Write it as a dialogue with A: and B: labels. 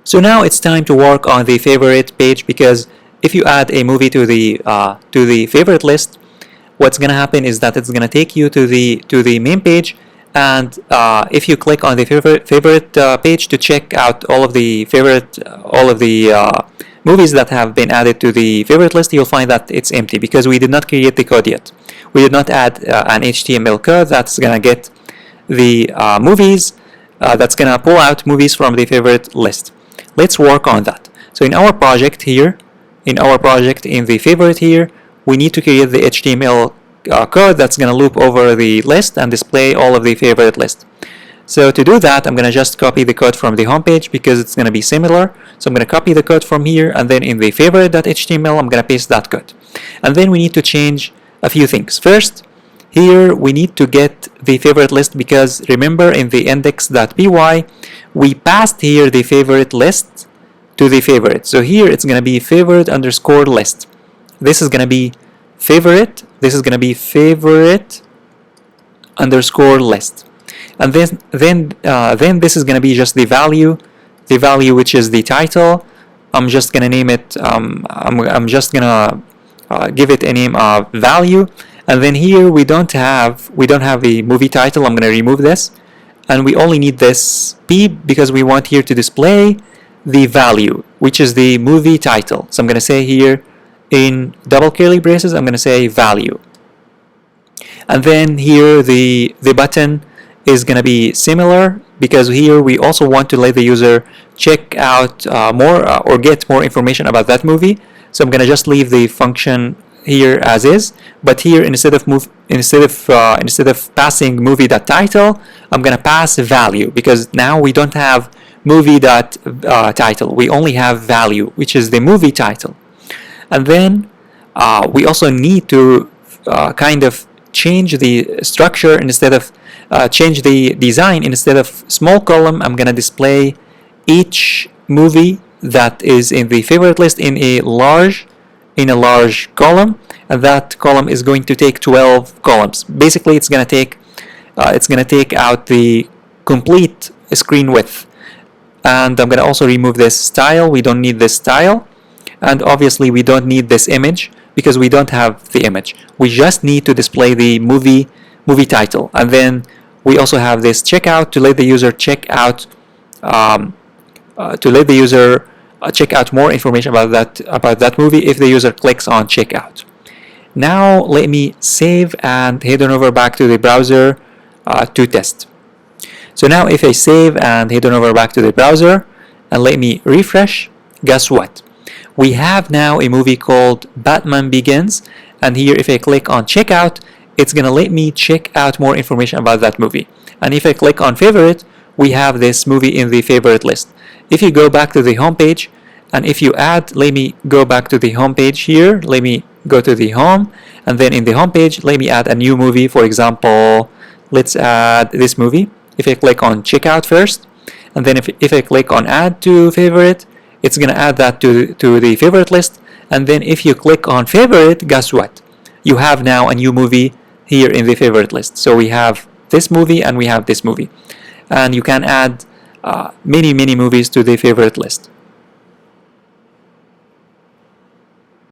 A: So now it's time to work on the favorite page, because if you add a movie to the favorite list, what's going to happen is that it's going to take you to the main page, and if you click on the favorite page to check out all of the movies that have been added to the favorite list, you'll find that it's empty because we did not create the code yet. We did not add an HTML code that's going to get the movies, that's going to pull out movies from the favorite list. Let's work on that. So in our project here, in the favorite here, we need to create the HTML code that's going to loop over the list and display all of the favorite list. So to do that, I'm going to just copy the code from the home page because it's going to be similar. So I'm going to copy the code from here, and then in the favorite.html, I'm going to paste that code. And then we need to change a few things. First, here we need to get the favorite list, because remember in the index.py, we passed here the favorite list to the favorite. So here it's going to be favorite underscore list. This is going to be favorite. This is going to be favorite underscore list. And then this is going to be just the value which is the title. I'm just going to name it, I'm just going to give it a name of value. And then here we don't have the movie title. I'm going to remove this, and we only need this P because we want here to display the value, which is the movie title. So I'm going to say here in double curly braces, I'm going to say value. And then here the button is going to be similar, because here we also want to let the user check out more or get more information about that movie. So I'm going to just leave the function here as is, but here instead of passing movie.title, I'm going to pass value, because now we don't have movie.title, we only have value, which is the movie title. And then we also need to kind of change the structure. Instead of change the design, instead of small column, I'm going to display each movie that is in the favorite list in a large column, and that column is going to take 12 columns. Basically, it's going to take out the complete screen width. And I'm going to also remove this style. We don't need this style, and obviously we don't need this image because we don't have the image. We just need to display the movie title. And then we also have this checkout to let the user check out check out more information about that movie if the user clicks on checkout. Now let me save and head on over back to the browser to test. So now if I save and head on over back to the browser and let me refresh, guess what? We have now a movie called Batman Begins, and here if I click on checkout, it's going to let me check out more information about that movie. And if I click on favorite, we have this movie in the favorite list. If you go back to the home page, and if you add, let me go back to the home page here, let me go to the home, and then in the home page, let me add a new movie. For example, let's add this movie. If I click on checkout first, and then if I click on add to favorite, it's going to add that to the favorite list. And then if you click on favorite, guess what? You have now a new movie here in the favorite list. So we have this movie and we have this movie. And you can add many movies to the favorite list.